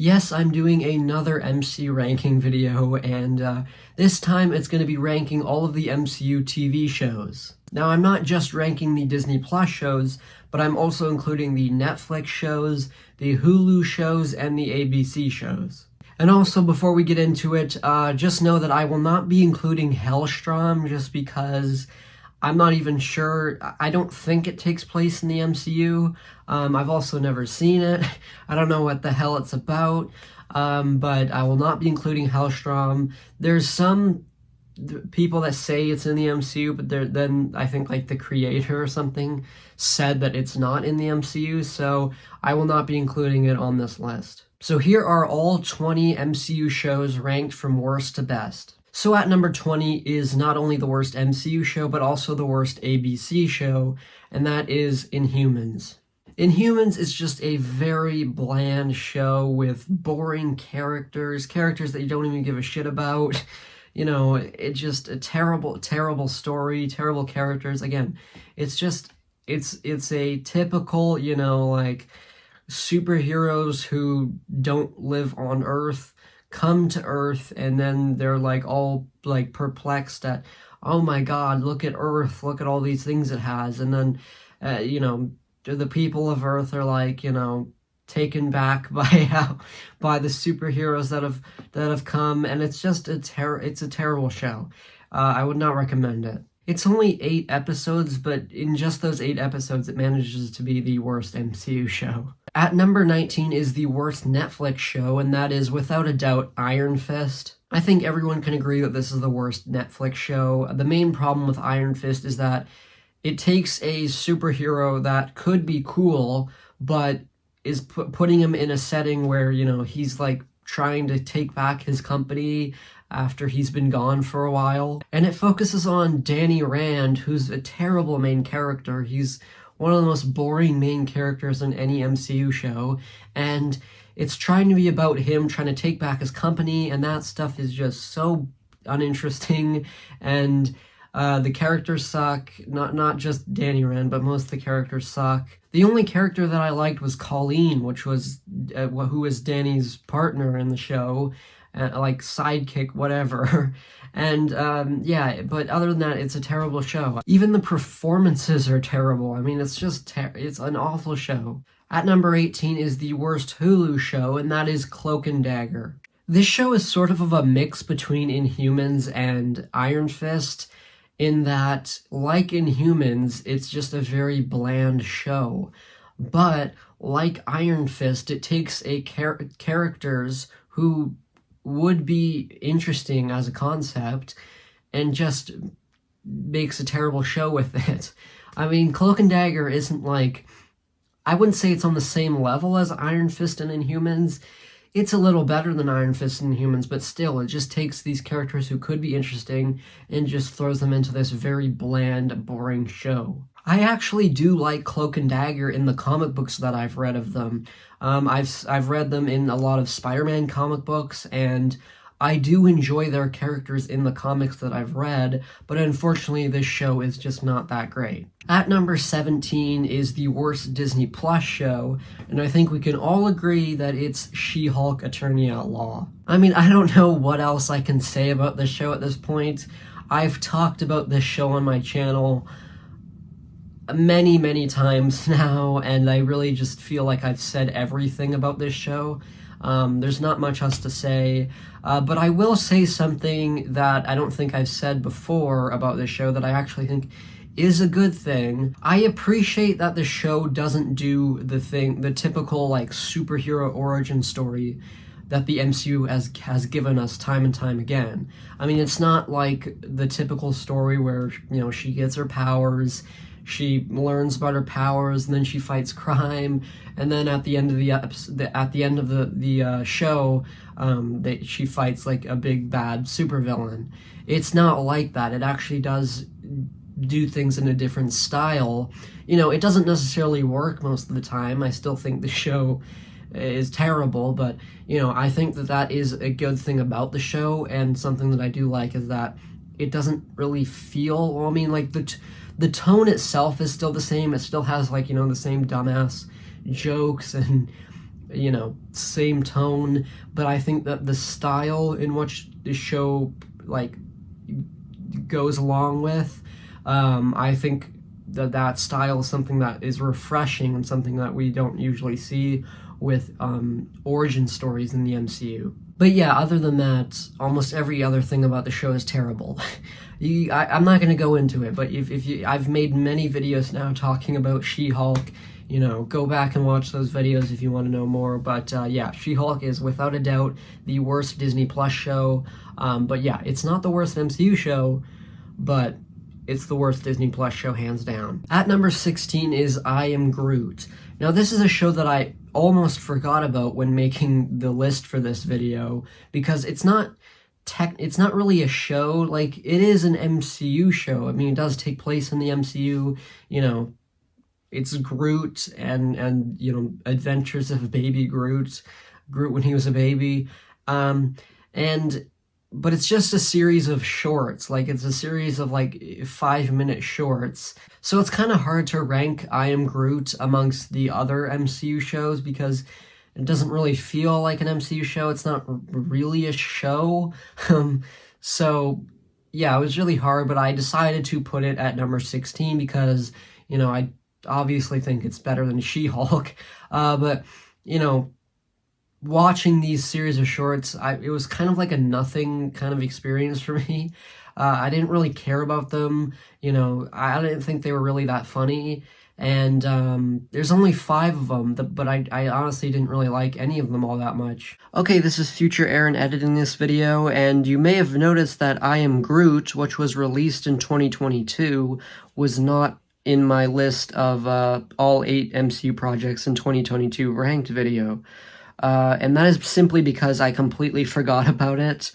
Yes, I'm doing another MCU ranking video, and this time it's going to be ranking all of the MCU TV shows. Now, I'm not just ranking the Disney Plus shows, but I'm also including the Netflix shows, the Hulu shows, and the ABC shows. And also, before we get into it, just know that I will not be including Hellstrom just because I'm not even sure. I don't think it takes place in the MCU. I've also never seen it. I don't know what the hell it's about, but I will not be including Hellstrom. There's some people that say it's in the MCU, but then I think like the creator or something said that it's not in the MCU, so I will not be including it on this list. So here are all 20 MCU shows ranked from worst to best. So at number 20 is not only the worst MCU show, but also the worst ABC show, and that is Inhumans. Inhumans is just a very bland show with boring characters that you don't even give a shit about. You know, it's just a terrible, terrible story, terrible characters. Again, it's a typical, you know, like, superheroes who don't live on Earth come to Earth, and then they're like all like perplexed at, oh my god, look at Earth, look at all these things it has, and then you know, the people of Earth are like, you know, taken back by the superheroes that have come, and it's just it's a terrible show. I would not recommend it. It's only 8 episodes, but in just those 8 episodes, it manages to be the worst MCU show. At number 19 is the worst Netflix show, and that is, without a doubt, Iron Fist. I think everyone can agree that this is the worst Netflix show. The main problem with Iron Fist is that it takes a superhero that could be cool, but is putting him in a setting where, you know, he's like trying to take back his company after he's been gone for a while. And it focuses on Danny Rand, who's a terrible main character. He's one of the most boring main characters in any MCU show, and it's trying to be about him trying to take back his company, and that stuff is just so uninteresting, and the characters suck. Not just Danny Rand, but most of the characters suck. The only character that I liked was Colleen, which was who was Danny's partner in the show, like sidekick, whatever. And yeah, but other than that, it's a terrible show. Even the performances are terrible. I mean, it's just it's an awful show. At number 18 is the worst Hulu show, and that is Cloak Dagger. This show is sort of a mix between Inhumans and Iron Fist, in that, like Inhumans, it's just a very bland show. But, like Iron Fist, it takes characters who would be interesting as a concept and just makes a terrible show with it. I mean, Cloak Dagger isn't like, I wouldn't say it's on the same level as Iron Fist and Inhumans. It's a little better than Iron Fist and Inhumans, but still, it just takes these characters who could be interesting and just throws them into this very bland, boring show. I actually do like Cloak Dagger in the comic books that I've read of them. I've read them in a lot of Spider-Man comic books, and I do enjoy their characters in the comics that I've read, but unfortunately this show is just not that great. At number 17 is the worst Disney Plus show, and I think we can all agree that it's She-Hulk Attorney at Law. I mean, I don't know what else I can say about this show at this point. I've talked about this show on my channel many times now, and I really just feel like I've said everything about this show. There's not much else to say, but I will say something that I don't think I've said before about this show that I actually think is a good thing. I appreciate that the show doesn't do the typical like superhero origin story that the MCU has given us time and time again. I mean, it's not like the typical story where, you know, she gets her powers, she learns about her powers, and then she fights crime, and then at the end of the show, she fights like a big bad supervillain. It's not like that. It actually does do things in a different style. You know, it doesn't necessarily work most of the time. I still think the show is terrible, but, you know, I think that is a good thing about the show, and something that I do like is that it doesn't really feel, well, I mean, like, the tone itself is still the same. It still has, like, you know, the same dumbass jokes and same tone, but I think that the style in which the show, like, goes along with, I think that style is something that is refreshing and something that we don't usually see with origin stories in the MCU. But yeah, other than that, almost every other thing about the show is terrible. I'm not going to go into it, but I've made many videos now talking about She-Hulk. Go back and watch those videos if you want to know more. But yeah, She-Hulk is without a doubt the worst Disney Plus show. But yeah, it's not the worst MCU show, but it's the worst Disney Plus show, hands down. At number 16 is I Am Groot. Now, this is a show that I almost forgot about when making the list for this video, because it's not really a show. Like, it is an MCU show. I mean, it does take place in the MCU, it's Groot and adventures of baby Groot when he was a baby. But it's just a series of shorts. Like, it's a series of, like, 5-minute shorts. So it's kind of hard to rank I Am Groot amongst the other MCU shows, because it doesn't really feel like an MCU show. It's not really a show. So, yeah, it was really hard, but I decided to put it at number 16 because, I obviously think it's better than She-Hulk. But, watching these series of shorts, it was kind of like a nothing kind of experience for me. I didn't really care about them. I didn't think they were really that funny. And there's only 5 of them, but I honestly didn't really like any of them all that much. Okay, this is Future Aaron editing this video, and you may have noticed that I Am Groot, which was released in 2022, was not in my list of all 8 MCU projects in 2022 ranked video. And that is simply because I completely forgot about it.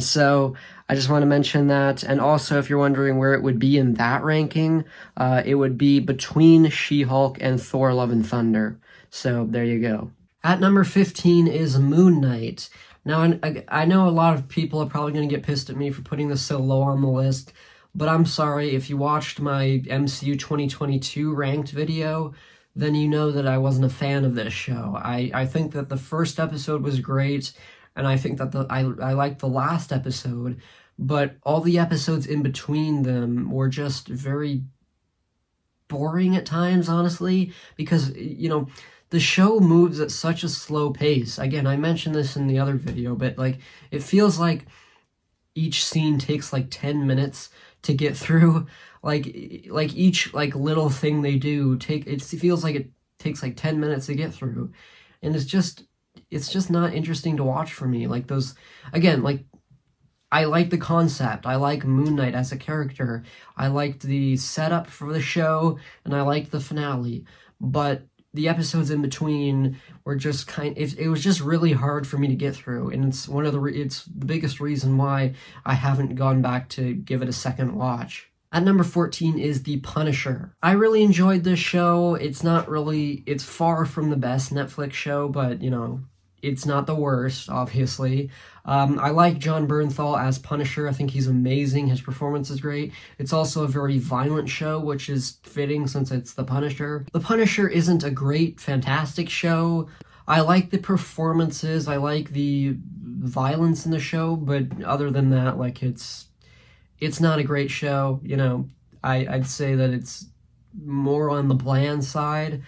So I just want to mention that. And also, if you're wondering where it would be in that ranking, it would be between She-Hulk and Thor: Love and Thunder. So there you go. At number 15 is Moon Knight. Now, I know a lot of people are probably going to get pissed at me for putting this so low on the list, but I'm sorry. If you watched my MCU 2022 ranked video, then you know that I wasn't a fan of this show. I think that the first episode was great, and I think that I liked the last episode, but all the episodes in between them were just very boring at times, honestly, because, the show moves at such a slow pace. Again, I mentioned this in the other video, but, like, it feels like each scene takes, like, 10 minutes to get through. Like each, like, little thing they do, it feels like it takes, like, 10 minutes to get through. And it's just not interesting to watch for me. Like, those, again, like, I like the concept. I like Moon Knight as a character. I liked the setup for the show, and I liked the finale. But the episodes in between were just it was just really hard for me to get through, and it's the biggest reason why I haven't gone back to give it a second watch. At number 14 is The Punisher. I really enjoyed this show. It's far from the best Netflix show, but, it's not the worst, obviously. I like Jon Bernthal as Punisher. I think he's amazing. His performance is great. It's also a very violent show, which is fitting since it's The Punisher. The Punisher isn't a great, fantastic show. I like the performances. I like the violence in the show, but other than that, like, it's not a great show. I'd say that it's more on the bland side,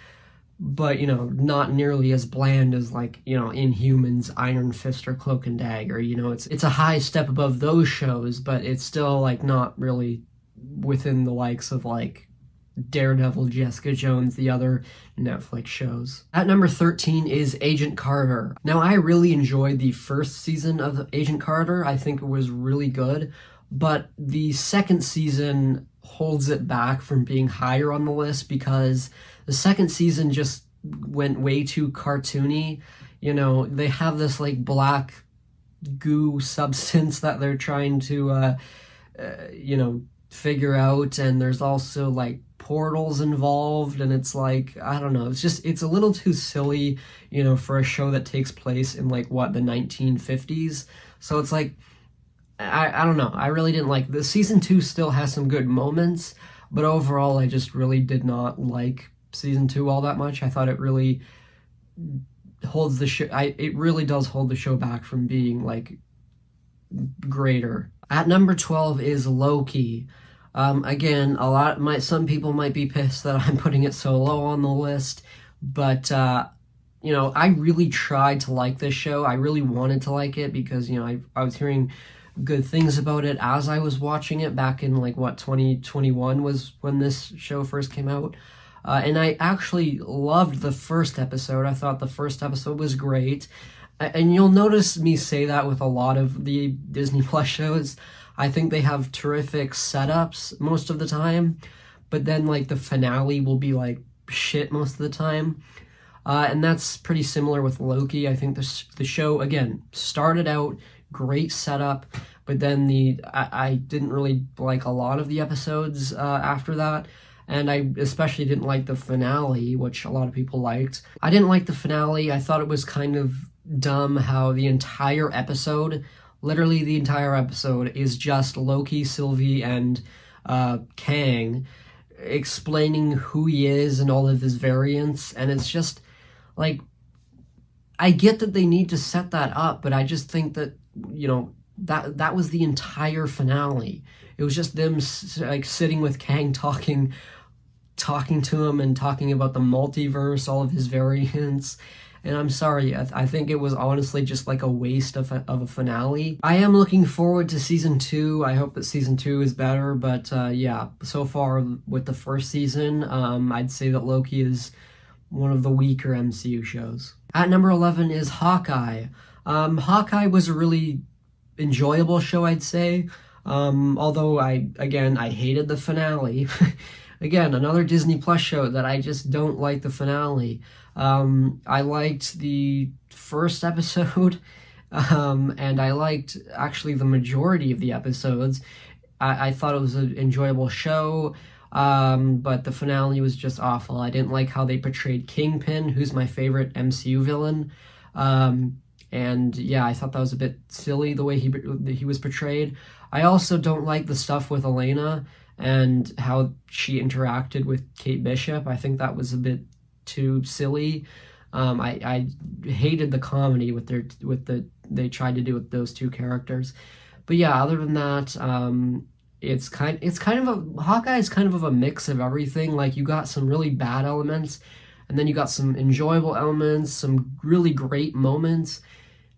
but, not nearly as bland as, like, Inhumans, Iron Fist, or Cloak and Dagger. It's a high step above those shows, but it's still, like, not really within the likes of, like, Daredevil, Jessica Jones, the other Netflix shows. At number 13 is Agent Carter. Now, I really enjoyed the first season of Agent Carter. I think it was really good, but the second season holds it back from being higher on the list because the second season just went way too cartoony. They have this, like, black goo substance that they're trying to, figure out, and there's also, like, portals involved, and it's like, I don't know, it's a little too silly, for a show that takes place in, like, the 1950s. So it's like, I don't know, I really didn't like this. Season 2 still has some good moments, but overall I just really did not like Season 2 all that much. I thought it really holds the show. It really does hold the show back from being like greater. At number 12 is Loki. Again, some people might be pissed that I'm putting it so low on the list, but you know, I really tried to like this show. I really wanted to like it because, you know, I was hearing good things about it as I was watching it back in, like, 2021 was when this show first came out. And I actually loved the first episode. I thought the first episode was great. And you'll notice me say that with a lot of the Disney Plus shows. I think they have terrific setups most of the time, but then, like, the finale will be, like, shit most of the time. And that's pretty similar with Loki. I think the show, again, started out great setup, but then I didn't really like a lot of the episodes after that, and I especially didn't like the finale, which a lot of people liked. I didn't like the finale. I thought it was kind of dumb how the entire episode, literally the entire episode, is just Loki, Sylvie, and Kang explaining who he is and all of his variants, and it's just like, I get that they need to set that up, but I just think that, you know, that was the entire finale. It was just them like sitting with Kang talking to him and talking about the multiverse, all of his variants. And I'm sorry, I think it was honestly just like a waste of a finale. I am looking forward to season 2. I hope that season 2 is better, but yeah, so far with the first season, I'd say that Loki is one of the weaker MCU shows. At number 11 is Hawkeye. Hawkeye was a really enjoyable show, I'd say. Although I hated the finale. Again, another Disney Plus show that I just don't like the finale. I liked the first episode, and I liked actually the majority of the episodes. I thought it was an enjoyable show. But the finale was just awful. I didn't like how they portrayed Kingpin, who's my favorite MCU villain. And yeah, I thought that was a bit silly the way he was portrayed. I also don't like the stuff with Elena and how she interacted with Kate Bishop. I think that was a bit too silly. I hated the comedy they tried to do with those two characters. But yeah, other than that, Hawkeye is kind of a mix of everything. Like, you got some really bad elements, and then you got some enjoyable elements, some really great moments,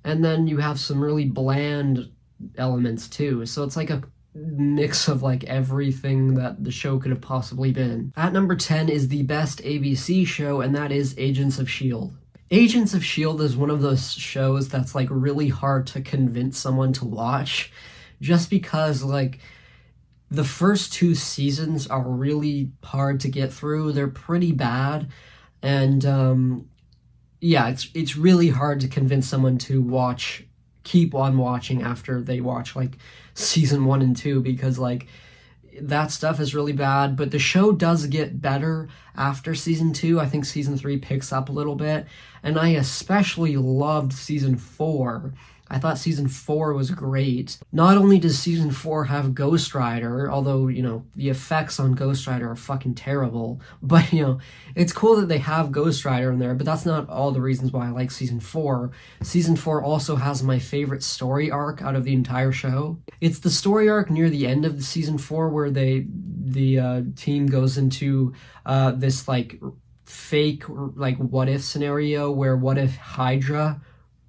and then you have some really bland elements too. So it's like a mix of like everything that the show could have possibly been. At number 10 is the best ABC show, and that is Agents of S.H.I.E.L.D. Agents of S.H.I.E.L.D. is one of those shows that's like really hard to convince someone to watch, just because like the first 2 seasons are really hard to get through. They're pretty bad, and yeah, it's really hard to convince someone to keep on watching after they watch like season 1 and 2, because like that stuff is really bad. But the show does get better after season 2. I think season 3 picks up a little bit, and I especially loved season 4. I thought season 4 was great. Not only does season 4 have Ghost Rider, although, you know, the effects on Ghost Rider are fucking terrible, but, you know, it's cool that they have Ghost Rider in there, but that's not all the reasons why I like season 4. Season 4 also has my favorite story arc out of the entire show. It's the story arc near the end of the season 4 where the team goes into this, like, fake, like, what-if scenario where what if Hydra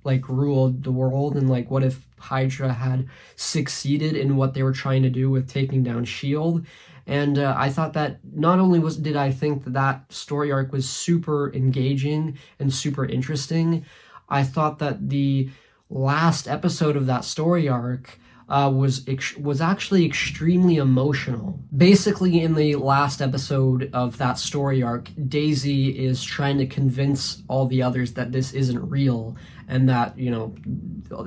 like ruled the world, and like what if Hydra had succeeded in what they were trying to do with taking down S.H.I.E.L.D. And I thought that not only did I think that story arc was super engaging and super interesting, I thought that the last episode of that story arc was actually extremely emotional. Basically, in the last episode of that story arc, Daisy is trying to convince all the others that this isn't real, and that, you know,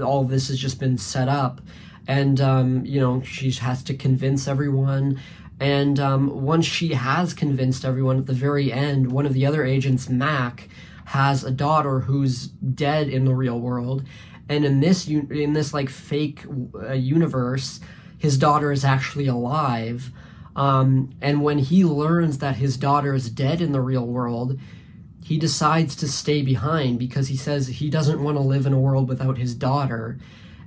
all of this has just been set up, and you know, she has to convince everyone. And once she has convinced everyone, at the very end, one of the other agents, Mac, has a daughter who's dead in the real world. And in this like fake universe, his daughter is actually alive. And when he learns that his daughter is dead in the real world, he decides to stay behind because he says he doesn't want to live in a world without his daughter.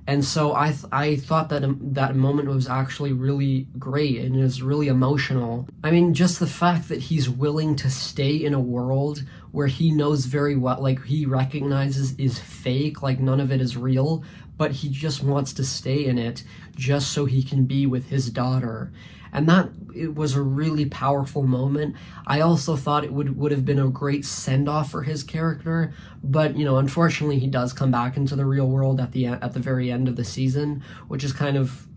And so I thought that that moment was actually really great, and it was really emotional. I mean, just the fact that he's willing to stay in a world where he knows very well, like he recognizes is fake, like none of it is real, but he just wants to stay in it just so he can be with his daughter. And that, it was a really powerful moment. I also thought it would have been a great send-off for his character, but you know, unfortunately he does come back into the real world at the very end of the season, which is kind of,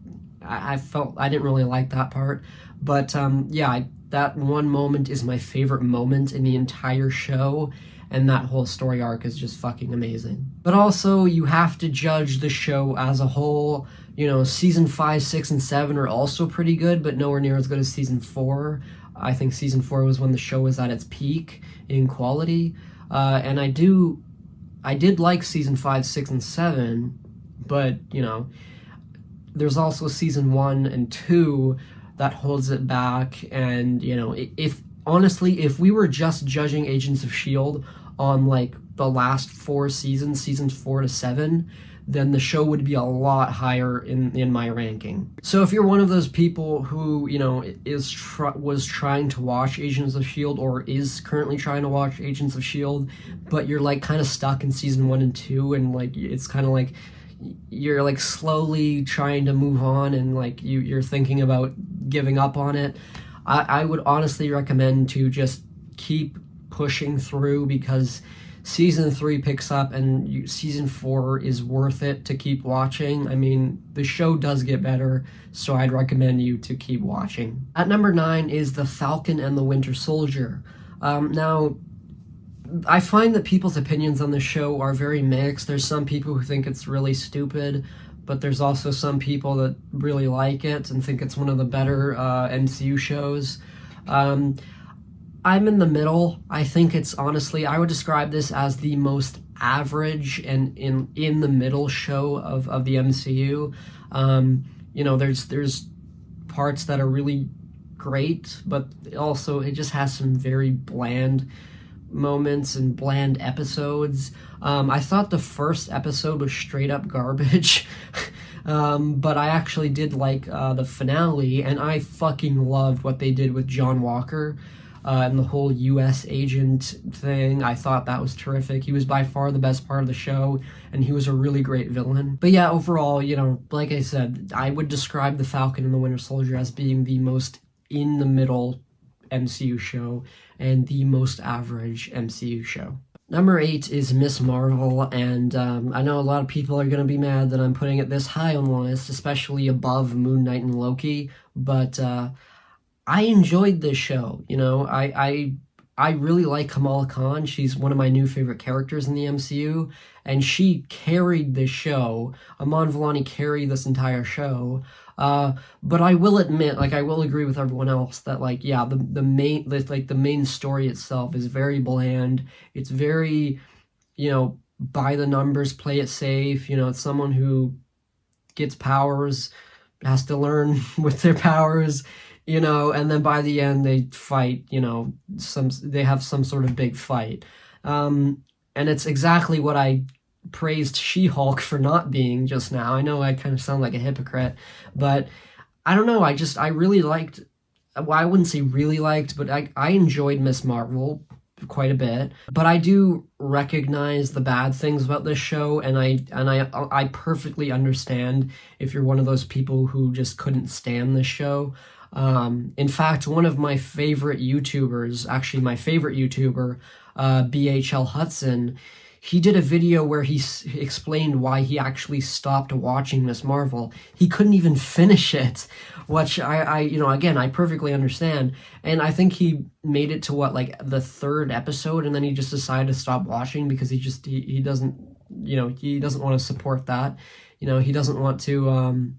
I felt I didn't really like that part. But yeah, that one moment is my favorite moment in the entire show, and that whole story arc is just fucking amazing. But also, you have to judge the show as a whole. You know, season 5, 6, and 7 are also pretty good, but nowhere near as good as season 4. I think season 4 was when the show was at its peak in quality. And I did like season 5, 6, and 7, but, you know, there's also season 1 and 2 that holds it back. And, you know, honestly, if we were just judging Agents of S.H.I.E.L.D. on, like, the last 4 seasons, seasons 4 to 7, then the show would be a lot higher in my ranking. So if you're one of those people who, you know, was trying to watch Agents of S.H.I.E.L.D. or is currently trying to watch Agents of S.H.I.E.L.D., but you're, like, kind of stuck in season 1 and 2, and, like, it's kind of like you're, like, slowly trying to move on, and, like, you're thinking about giving up on it, I would honestly recommend to just keep pushing through, because season 3 picks up, and season 4 is worth it to keep watching. I mean, the show does get better, so I'd recommend you to keep watching. At number 9 is The Falcon and the Winter Soldier. Now, I find that people's opinions on the show are very mixed. There's some people who think it's really stupid, but there's also some people that really like it and think it's one of the better MCU shows. I'm in the middle. I think it's, honestly, I would describe this as the most average and in the middle show of the MCU. You know, there's parts that are really great, but also it just has some very bland moments and bland episodes. I thought the first episode was straight up garbage. But I actually did like the finale, and I fucking loved what they did with John Walker. And the whole U.S. agent thing, I thought that was terrific. He was by far the best part of the show, and he was a really great villain. But yeah, overall, you know, like I said, I would describe The Falcon and the Winter Soldier as being the most in-the-middle MCU show, and the most average MCU show. Number 8 is Ms. Marvel, and I know a lot of people are going to be mad that I'm putting it this high on the list, especially above Moon Knight and Loki, but I enjoyed this show. You know, I really like Kamala Khan. She's one of my new favorite characters in the MCU, and she carried this show. Iman Vellani carried this entire show. But I will admit, like, I will agree with everyone else that, like, yeah, the main story itself is very bland. It's very, you know, by the numbers, play it safe. You know, it's someone who gets powers, has to learn with their powers, you know, and then by the end they fight, you know, they have some sort of big fight. And it's exactly what I praised She-Hulk for not being just now. I know I kind of sound like a hypocrite, but I don't know, I really liked, well, I wouldn't say really liked, but I enjoyed Ms. Marvel quite a bit. But I do recognize the bad things about this show, and I perfectly understand if you're one of those people who just couldn't stand this show. In fact, one of my favorite YouTubers, actually my favorite YouTuber, BHL Hudson, he did a video where he explained why he actually stopped watching Ms. Marvel. He couldn't even finish it, which you know, again, I perfectly understand. And I think he made it to what, like the 3rd episode, and then he just decided to stop watching because he doesn't, you know, he doesn't want to support that. You know, he doesn't want to,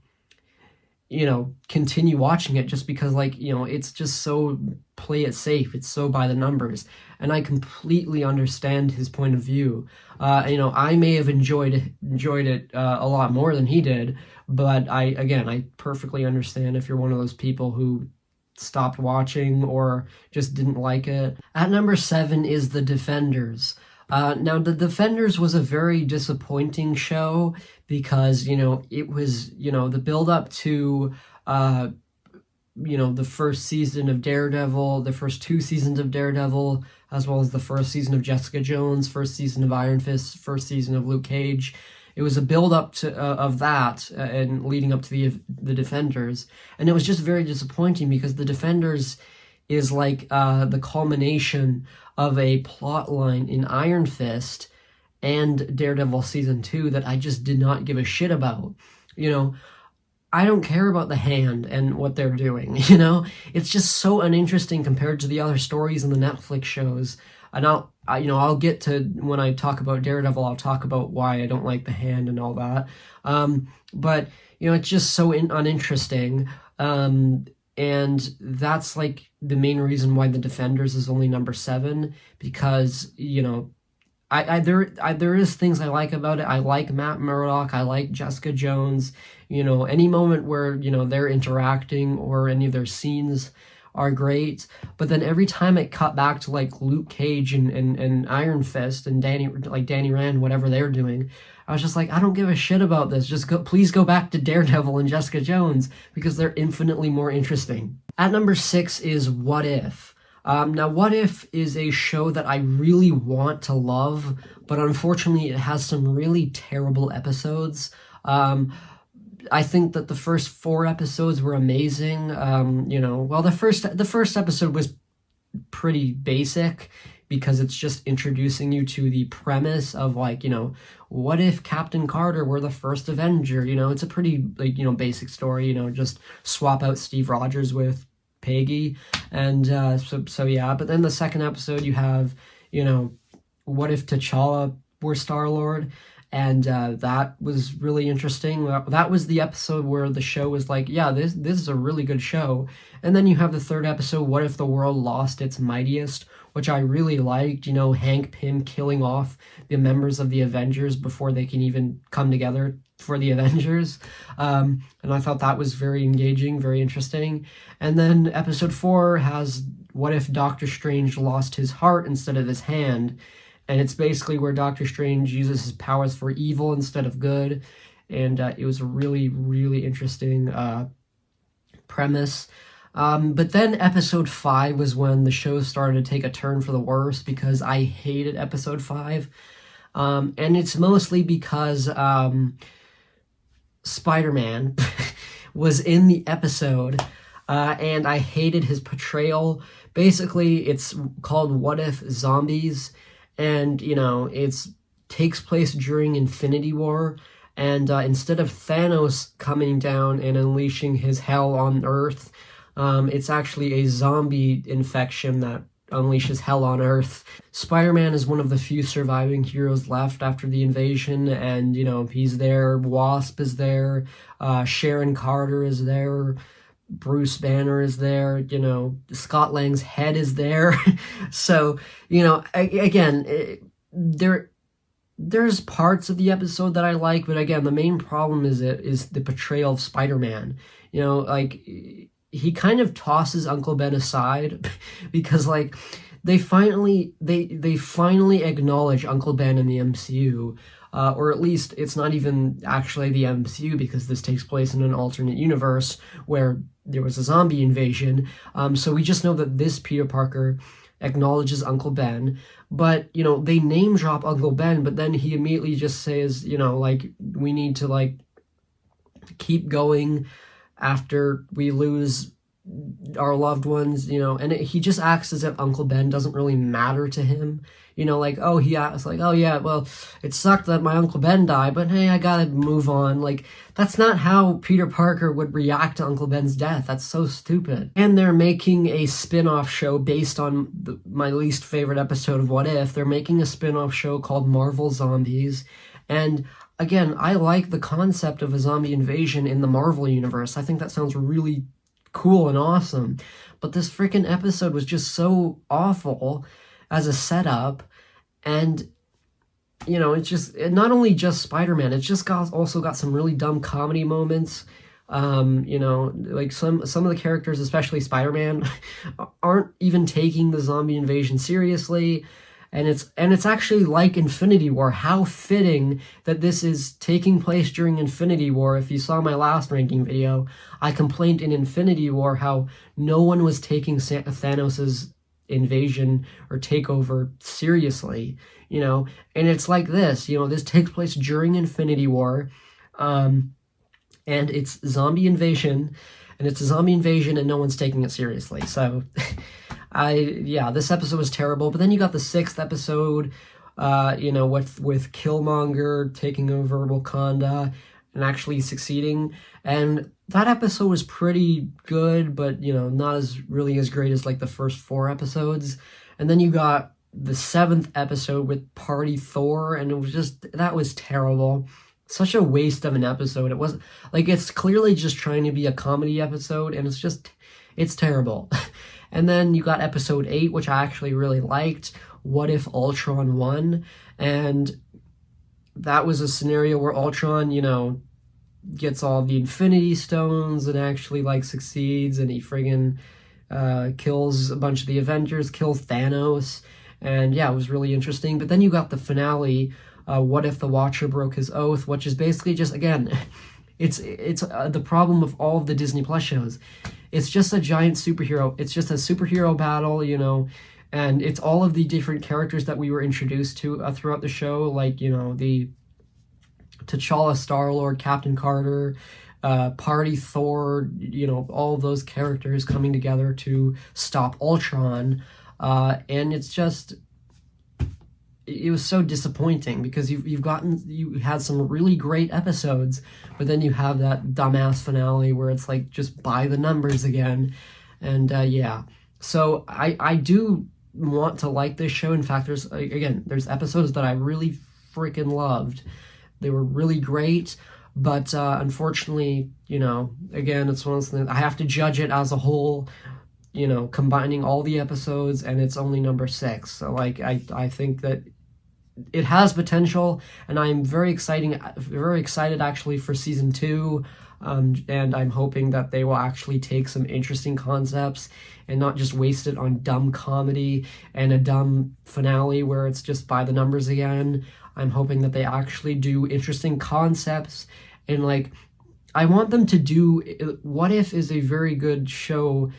you know, continue watching it just because, like, you know, it's just so play it safe. It's so by the numbers. And I completely understand his point of view. You know, I may have enjoyed it a lot more than he did, but I perfectly understand if you're one of those people who stopped watching or just didn't like it. At number 7 is The Defenders. Now, The Defenders was a very disappointing show because, it was, the build-up to, the first season of Daredevil, the first 2 seasons of Daredevil, as well as the first season of Jessica Jones, first season of Iron Fist, first season of Luke Cage. It was a build-up to of that and leading up to the Defenders, and it was just very disappointing because the Defenders is like the culmination of a plot line in Iron Fist and Daredevil season 2 that I just did not give a shit about. I don't care about the Hand and what they're doing. It's just so uninteresting compared to the other stories in the Netflix shows. And I'll get to, when I talk about Daredevil, I'll talk about why I don't like the Hand and all that. But it's just so uninteresting. And that's like the main reason why The Defenders is only number 7, because there is things I like about it. I like Matt Murdock. I like Jessica Jones. Any moment where they're interacting or any of their scenes are great. But then every time it cut back to like Luke Cage and Iron Fist and Danny Rand, whatever they're doing, I was just like, I don't give a shit about this. Please go back to Daredevil and Jessica Jones because they're infinitely more interesting. At number 6 is What If. Now, What If is a show that I really want to love, but unfortunately it has some really terrible episodes. I think that the first 4 episodes were amazing. The first episode was pretty basic because it's just introducing you to the premise of what if Captain Carter were the first Avenger? It's a pretty basic story. Just swap out Steve Rogers with Peggy, and so yeah. But then the second episode you have what if T'Challa were Star-Lord, and that was really interesting. That was the episode where the show was like, yeah, this is a really good show. And then you have the third episode, What If the World Lost Its Mightiest, which I really liked. Hank Pym killing off the members of the Avengers before they can even come together for the Avengers. And I thought that was very engaging, very interesting. And then episode 4 has What If Doctor Strange lost his heart instead of his hand? And it's basically where Doctor Strange uses his powers for evil instead of good. And it was a really, really interesting premise. But then episode 5 was when the show started to take a turn for the worse because I hated episode 5. And it's mostly because Spider-Man was in the episode, and I hated his portrayal. Basically, it's called What If Zombies, and, it takes place during Infinity War, and instead of Thanos coming down and unleashing his hell on Earth, it's actually a zombie infection that unleashes hell on Earth. Spider-Man is one of the few surviving heroes left after the invasion, and, he's there. Wasp is there. Sharon Carter is there. Bruce Banner is there. Scott Lang's head is there. So, there's parts of the episode that I like, but again, the main problem is the portrayal of Spider-Man. He kind of tosses Uncle Ben aside because they finally acknowledge Uncle Ben in the MCU, or at least it's not even actually the MCU because this takes place in an alternate universe where there was a zombie invasion. So we just know that this Peter Parker acknowledges Uncle Ben, but they name drop Uncle Ben, but then he immediately just says we need to keep going after we lose our loved ones, and he just acts as if Uncle Ben doesn't really matter to him. He acts like, oh yeah, well, it sucked that my Uncle Ben died, but hey, I gotta move on. That's not how Peter Parker would react to Uncle Ben's death. That's so stupid. And they're making a spin-off show based on my least favorite episode of What If. They're making a spin-off show called Marvel Zombies, and again, I like the concept of a zombie invasion in the Marvel universe. I think that sounds really cool and awesome, but this freaking episode was just so awful as a setup, and it's just not only just Spider-Man, it's just also got some really dumb comedy moments. You know, like some of the characters, especially Spider-Man, aren't even taking the zombie invasion seriously. And it's actually like Infinity War. How fitting that this is taking place during Infinity War. If you saw my last ranking video, I complained in Infinity War how no one was taking Thanos' invasion or takeover seriously, you know. And it's like this, you know, this takes place during Infinity War. And it's zombie invasion, and it's a zombie invasion, and no one's taking it seriously. So, yeah, this episode was terrible. But then you got the 6th episode, you know, with Killmonger taking over Wakanda and actually succeeding. And that episode was pretty good, but, you know, not as great as like the first 4 episodes. And then you got the 7th episode with Party Thor, and that was terrible. Such a waste of an episode. It was like, it's clearly just trying to be a comedy episode, and it's terrible. And then you got episode 8, which I actually really liked, What If Ultron Won? And that was a scenario where Ultron, you know, gets all the Infinity Stones and actually like succeeds, and he friggin' kills a bunch of the Avengers, kills Thanos, and yeah, it was really interesting. But then you got the finale, What If the Watcher Broke His Oath, which is basically just, again, it's the problem of all of the Disney Plus shows. It's just a giant superhero. It's just a superhero battle, you know, and it's all of the different characters that we were introduced to throughout the show, like, you know, the T'Challa, Star-Lord, Captain Carter, Party Thor, you know, all of those characters coming together to stop Ultron, and it's just, it was so disappointing because you had some really great episodes, but then you have that dumbass finale where it's like just by the numbers again. And yeah, so I do want to like this show. In fact, there's episodes that I really freaking loved. They were really great, but unfortunately, you know, again, it's one of those things, I have to judge it as a whole, you know, combining all the episodes, and it's only number 6. So like I think that it has potential, and I'm very excited actually for season 2, and I'm hoping that they will actually take some interesting concepts and not just waste it on dumb comedy and a dumb finale where it's just by the numbers again. I'm hoping that they actually do interesting concepts, and like, I want them to do, What If is a very good show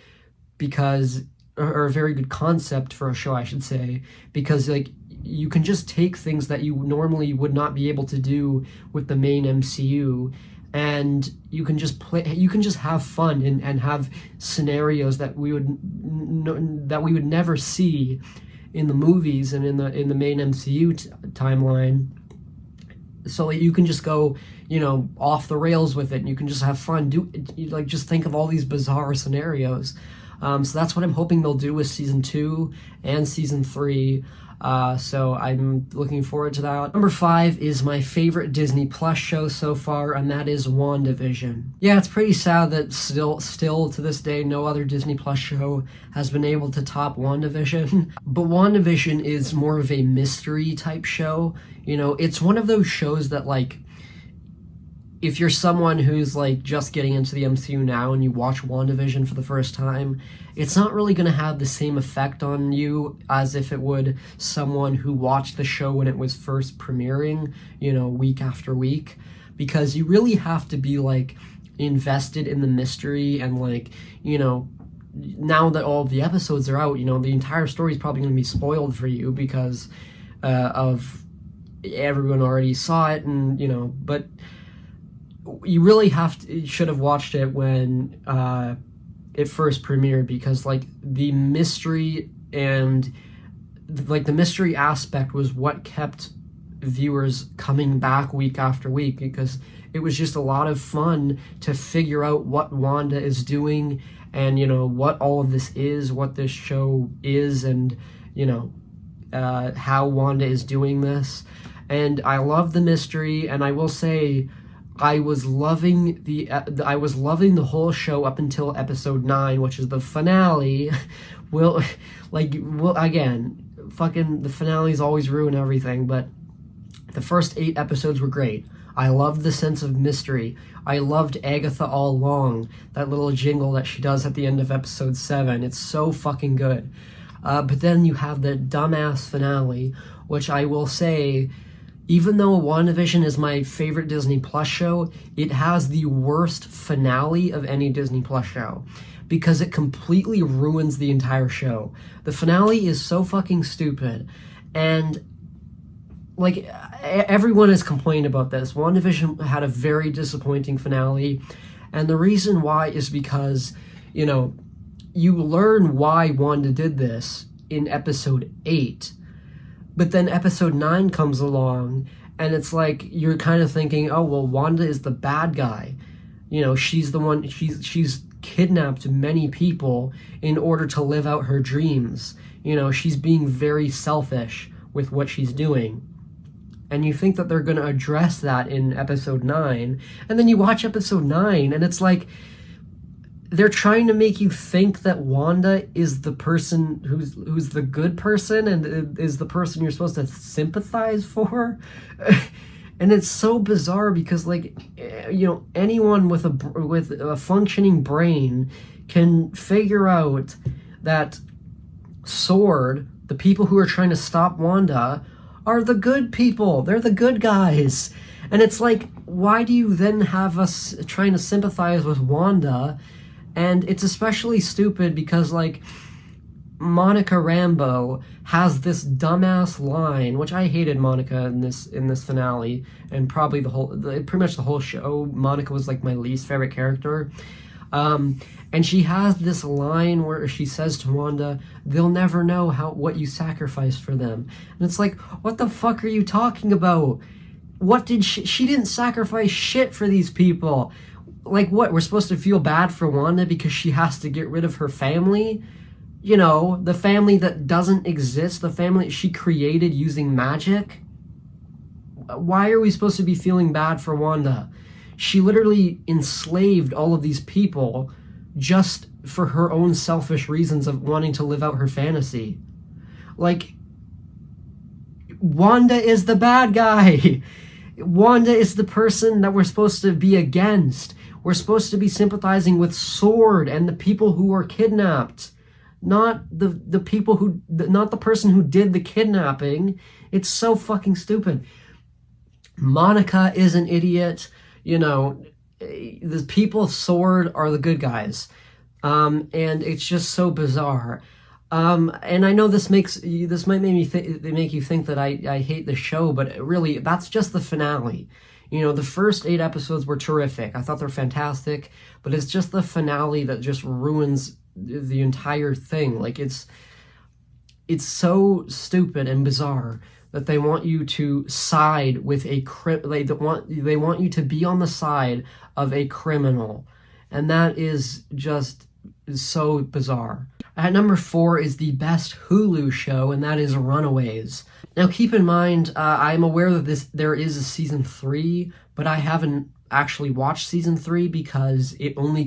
because, or a very good concept for a show, I should say, because like, you can just take things that you normally would not be able to do with the main MCU, and you can just have fun and have scenarios that we would never see in the movies and in the main MCU timeline. So like, you can just go, you know, off the rails with it, and you can just have fun. Just think of all these bizarre scenarios. So that's what I'm hoping they'll do with season 2 and season 3. So I'm looking forward to that. Number 5 is my favorite Disney Plus show so far, and that is WandaVision. Yeah, it's pretty sad that still to this day, no other Disney Plus show has been able to top WandaVision. But WandaVision is more of a mystery type show. You know, it's one of those shows that, like, if you're someone who's like just getting into the MCU now and you watch WandaVision for the first time, it's not really going to have the same effect on you as if it would someone who watched the show when it was first premiering, you know, week after week, because you really have to be like invested in the mystery, and like, you know, now that all of the episodes are out, you know, the entire story is probably going to be spoiled for you because of everyone already saw it, and, you know, but you really should have watched it when it first premiered, because like the mystery and like the mystery aspect was what kept viewers coming back week after week, because it was just a lot of fun to figure out what Wanda is doing, and, you know, what all of this is, what this show is, and, you know, how Wanda is doing this. And I love the mystery, and I will say, I was loving the whole show up until episode 9, which is the finale. Again, fucking the finales always ruin everything, but the first 8 episodes were great. I loved the sense of mystery. I loved Agatha All Along, that little jingle that she does at the end of episode 7. It's so fucking good. But then you have the dumbass finale, which I will say, even though WandaVision is my favorite Disney Plus show, it has the worst finale of any Disney Plus show, because it completely ruins the entire show. The finale is so fucking stupid, and like, everyone has complained about this. WandaVision had a very disappointing finale, and the reason why is because, you know, you learn why Wanda did this in episode 8, but then episode 9 comes along, and it's like, you're kind of thinking, oh, well, Wanda is the bad guy. You know, she's the one, she's kidnapped many people in order to live out her dreams. You know, she's being very selfish with what she's doing. And you think that they're going to address that in episode 9, and then you watch episode 9, and it's like, they're trying to make you think that Wanda is the person who's the good person and is the person you're supposed to sympathize for. And it's so bizarre because, like, you know, anyone with a functioning brain can figure out that S.H.I.E.L.D, the people who are trying to stop Wanda, are the good people. They're the good guys. And it's like, why do you then have us trying to sympathize with Wanda? And it's especially stupid because, like, Monica Rambeau has this dumbass line, which I hated Monica in this finale, and probably pretty much the whole show. Monica was like my least favorite character. And she has this line where she says to Wanda, "They'll never know what you sacrificed for them." And it's like, what the fuck are you talking about? What did she didn't sacrifice shit for these people. Like, what, we're supposed to feel bad for Wanda because she has to get rid of her family? You know, the family that doesn't exist, the family she created using magic? Why are we supposed to be feeling bad for Wanda? She literally enslaved all of these people just for her own selfish reasons of wanting to live out her fantasy. Like, Wanda is the bad guy. Wanda is the person that we're supposed to be against. We're supposed to be sympathizing with S.H.I.E.L.D and the people who were kidnapped. Not the people who, not the person who did the kidnapping. It's so fucking stupid. Monica is an idiot. You know, the people of S.H.I.E.L.D are the good guys. And it's just so bizarre. And I know this might make you think that I hate the show, but really, that's just the finale. You know, the first 8 episodes were terrific. I thought they're fantastic, but it's just the finale that just ruins the entire thing. Like, it's so stupid and bizarre that they want you to side with they want you to be on the side of a criminal, and that is just so bizarre. At number 4 is the best Hulu show, and that is Runaways. Now, keep in mind, I'm aware that there is a season 3, but I haven't actually watched season 3 because it only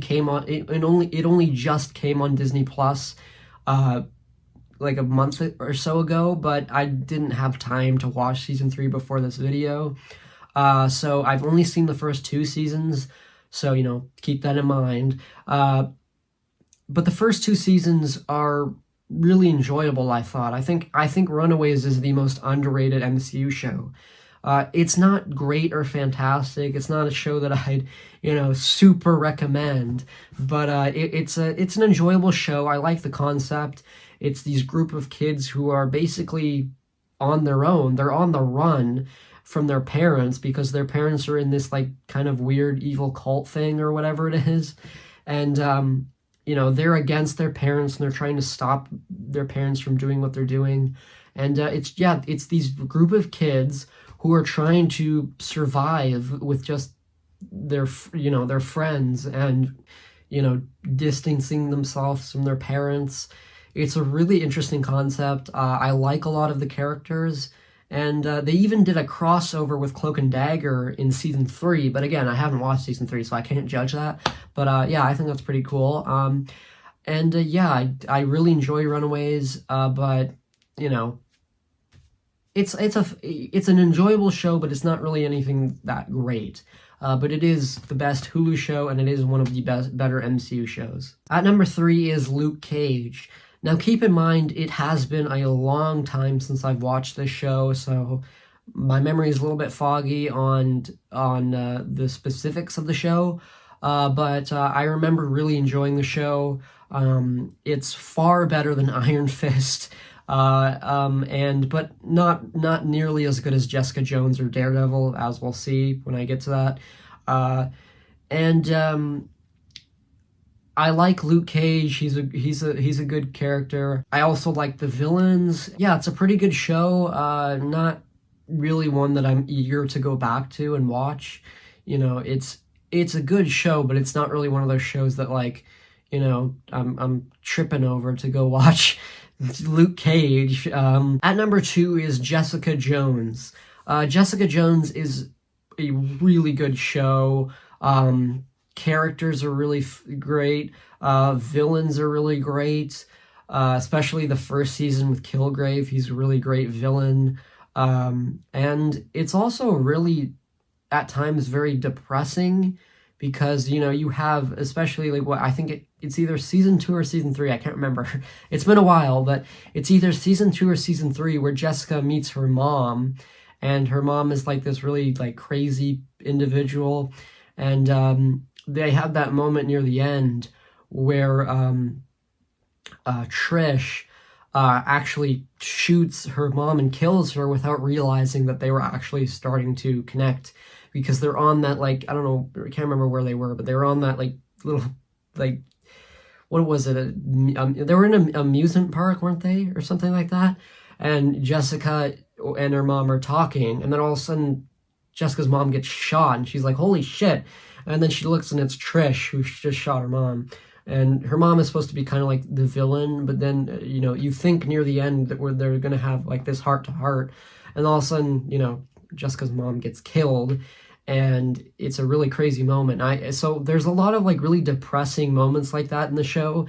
just came on Disney Plus, like a month or so ago. But I didn't have time to watch season 3 before this video, so I've only seen the first 2 seasons. So, you know, keep that in mind. But the first 2 seasons are really enjoyable, I thought. I think Runaways is the most underrated MCU show. It's not great or fantastic. It's not a show that I'd, you know, super recommend. But it's an enjoyable show. I like the concept. It's these group of kids who are basically on their own. They're on the run from their parents because their parents are in this, like, kind of weird evil cult thing or whatever it is. And, you know, they're against their parents, and they're trying to stop their parents from doing what they're doing. And it's these group of kids who are trying to survive with just their friends, and, you know, distancing themselves from their parents. It's a really interesting concept. I like a lot of the characters, and they even did a crossover with Cloak and Dagger in season 3. But again, I haven't watched season 3, so I can't judge that. But yeah, I think that's pretty cool. Yeah, I really enjoy Runaways. But, you know, it's an enjoyable show, but it's not really anything that great. But it is the best Hulu show, and it is one of the better MCU shows. At number 3 is Luke Cage. Now, keep in mind, it has been a long time since I've watched this show, so my memory is a little bit foggy on the specifics of the show. But I remember really enjoying the show. It's far better than Iron Fist. But not nearly as good as Jessica Jones or Daredevil, as we'll see when I get to that. I like Luke Cage. He's a good character. I also like the villains. Yeah, it's a pretty good show. Not really one that I'm eager to go back to and watch. You know, it's a good show, but it's not really one of those shows that, like, you know, I'm tripping over to go watch Luke Cage. At number 2 is Jessica Jones. Jessica Jones is a really good show. Characters are really great. Villains are really great. Especially the first season with Kilgrave. He's a really great villain. And it's also really, at times, very depressing, because, you know, you have, especially, like, what I think it's either season 2 or season 3, I can't remember. It's been a while, but it's either season 2 or season 3 where Jessica meets her mom, and her mom is like this really, like, crazy individual, and they have that moment near the end where Trish actually shoots her mom and kills her without realizing that they were actually starting to connect, because they're on that, like, I don't know, I can't remember where they were, but they were on that, like, little, like, what was it? They were in an amusement park, weren't they? Or something like that. And Jessica and her mom are talking, and then all of a sudden, Jessica's mom gets shot, and she's like, holy shit. And then she looks, and it's Trish, who just shot her mom. And her mom is supposed to be kind of like the villain, but then, you know, you think near the end that they're going to have, like, this heart-to-heart, and all of a sudden, you know, Jessica's mom gets killed, and it's a really crazy moment. So there's a lot of, like, really depressing moments like that in the show.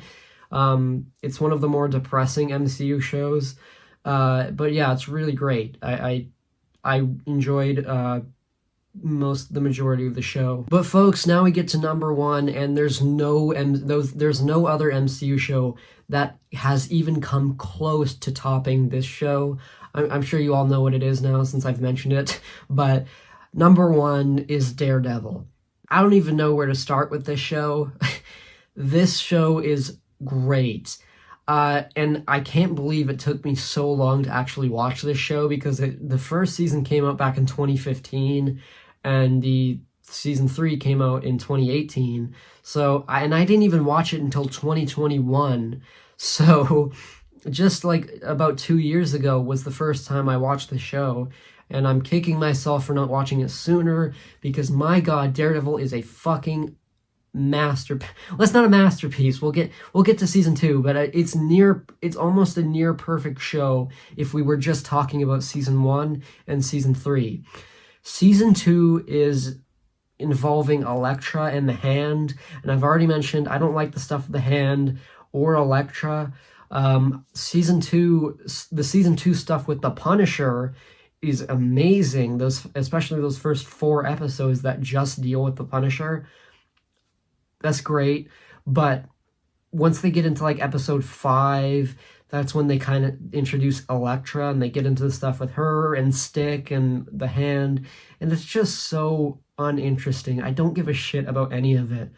It's one of the more depressing MCU shows, but yeah, it's really great. I enjoyed the majority of the show. But folks, now we get to number 1, and there's no other MCU show that has even come close to topping this show. I'm sure you all know what it is now since I've mentioned it, but number 1 is Daredevil. I don't even know where to start with this show. This show is great. And I can't believe it took me so long to actually watch this show, because the first season came out back in 2015, and the season 3 came out in 2018. So, I didn't even watch it until 2021. So, just like about 2 years ago was the first time I watched the show, and I'm kicking myself for not watching it sooner, because my god, Daredevil is a fucking masterpiece. Well, it's not a masterpiece. We'll get to season 2, but it's almost a near perfect show if we were just talking about season 1 and season 3. Season 2 is involving Elektra and the Hand, and I've already mentioned I don't like the stuff with the Hand or Elektra. The season 2 stuff with the Punisher is amazing. Especially those first 4 episodes that just deal with the Punisher. That's great. But once they get into, like, episode 5, that's when they kind of introduce Elektra, and they get into the stuff with her and Stick and the Hand, and it's just so uninteresting. I don't give a shit about any of it.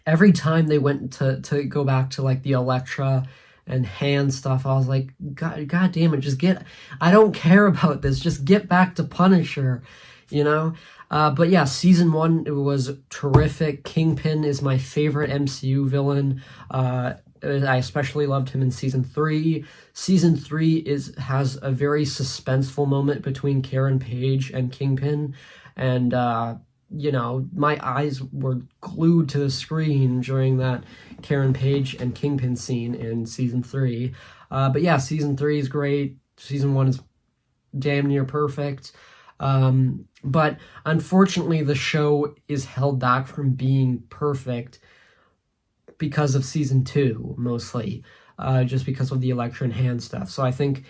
Every time they went to go back to, like, the Elektra and Hand stuff, I was like, God damn it, I don't care about this, just get back to Punisher, you know? But yeah, season 1, it was terrific. Kingpin is my favorite MCU villain. I especially loved him in season 3. Season 3 has a very suspenseful moment between Karen Page and Kingpin, and you know, my eyes were glued to the screen during that Karen Page and Kingpin scene in season 3. But yeah, season 3 is great. Season 1 is damn near perfect. But unfortunately, the show is held back from being perfect because of season 2, mostly. Just because of the Elektra and Hand stuff. So I think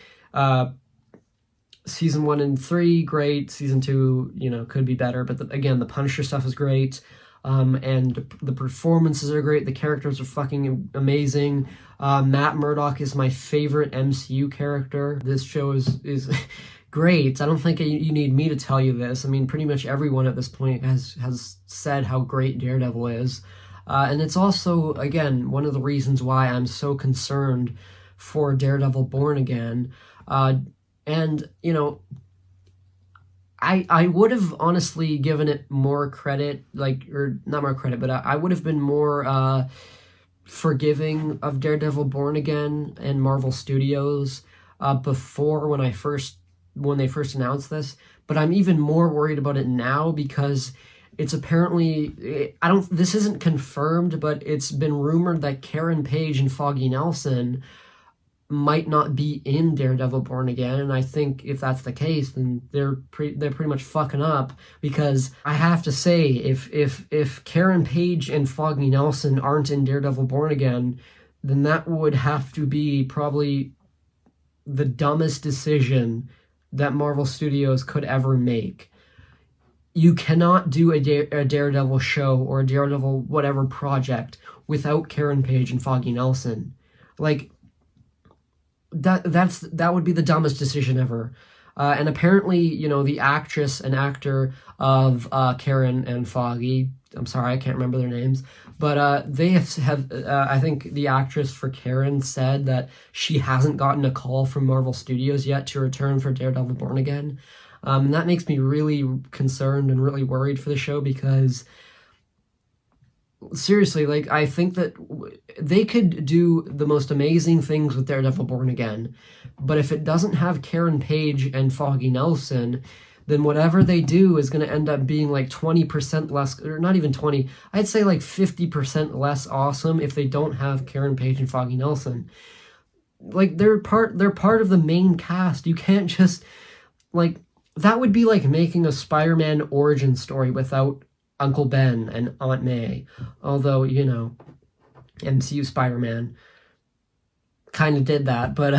Season 1 and 3, great. Season 2, you know, could be better. But again, the Punisher stuff is great. And the performances are great. The characters are fucking amazing. Matt Murdock is my favorite MCU character. This show is great. I don't think you need me to tell you this. I mean, pretty much everyone at this point has said how great Daredevil is. And it's also, again, one of the reasons why I'm so concerned for Daredevil Born Again. And, you know, I would have honestly given it more credit, or not more credit, but I would have been more forgiving of Daredevil Born Again and Marvel Studios before when they first announced this. But I'm even more worried about it now because it's apparently, this isn't confirmed, but it's been rumored that Karen Page and Foggy Nelson might not be in Daredevil Born Again, and I think if that's the case, then they're pretty much fucking up, because I have to say, if Karen Page and Foggy Nelson aren't in Daredevil Born Again, then that would have to be probably the dumbest decision that Marvel Studios could ever make. You cannot do a Daredevil show or a Daredevil whatever project without Karen Page and Foggy Nelson. Like, that would be the dumbest decision ever. And apparently, you know, the actress and actor of Karen and Foggy, I'm sorry, I can't remember their names, but they have I think the actress for Karen said that she hasn't gotten a call from Marvel Studios yet to return for Daredevil Born Again. And that makes me really concerned and really worried for the show, because seriously, like, I think that they could do the most amazing things with Daredevil Born Again, but if it doesn't have Karen Page and Foggy Nelson, then whatever they do is going to end up being like 20% less, or not even 20, I'd say like 50% less awesome if they don't have Karen Page and Foggy Nelson. Like, they're part of the main cast. You can't just, like, that would be like making a Spider-Man origin story without Uncle Ben and Aunt May. Although, you know, MCU Spider-Man kind of did that, but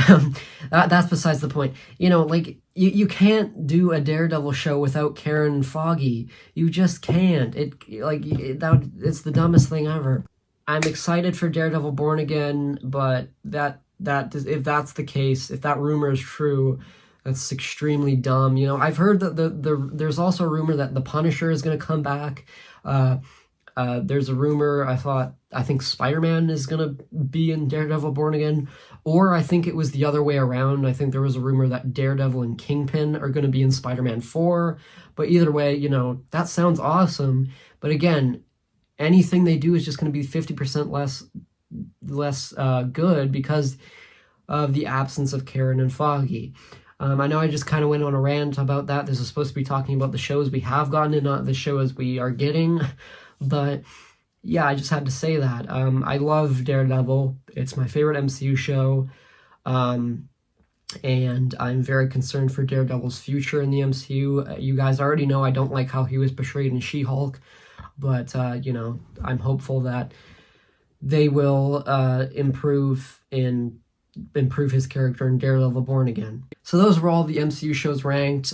that's besides the point. You know, like, you can't do a Daredevil show without Karen and Foggy. You just can't. It's the dumbest thing ever. I'm excited for Daredevil Born Again, but if that's the case, if that rumor is true, that's extremely dumb. You know, I've heard that there's also a rumor that the Punisher is going to come back. There's a rumor, I think Spider-Man is going to be in Daredevil Born Again, or I think it was the other way around. I think there was a rumor that Daredevil and Kingpin are going to be in Spider-Man 4, but either way, you know, that sounds awesome. But again, anything they do is just going to be 50% less good because of the absence of Karen and Foggy. I know I just kind of went on a rant about that. This is supposed to be talking about the shows we have gotten and not the shows we are getting. But yeah, I just had to say that. I love Daredevil. It's my favorite MCU show. And I'm very concerned for Daredevil's future in the MCU. You guys already know I don't like how he was portrayed in She-Hulk. But, you know, I'm hopeful that they will improve his character in Daredevil Born Again. So those were all the MCU shows ranked.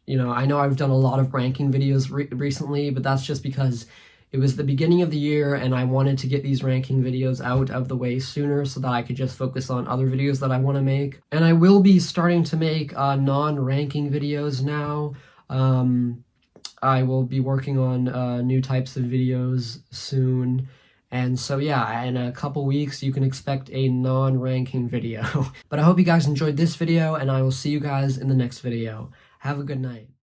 You know, I know I've done a lot of ranking videos recently, but that's just because it was the beginning of the year and I wanted to get these ranking videos out of the way sooner so that I could just focus on other videos that I want to make. And I will be starting to make non-ranking videos now. I will be working on new types of videos soon. And so yeah, in a couple weeks, you can expect a non-ranking video. But I hope you guys enjoyed this video, and I will see you guys in the next video. Have a good night.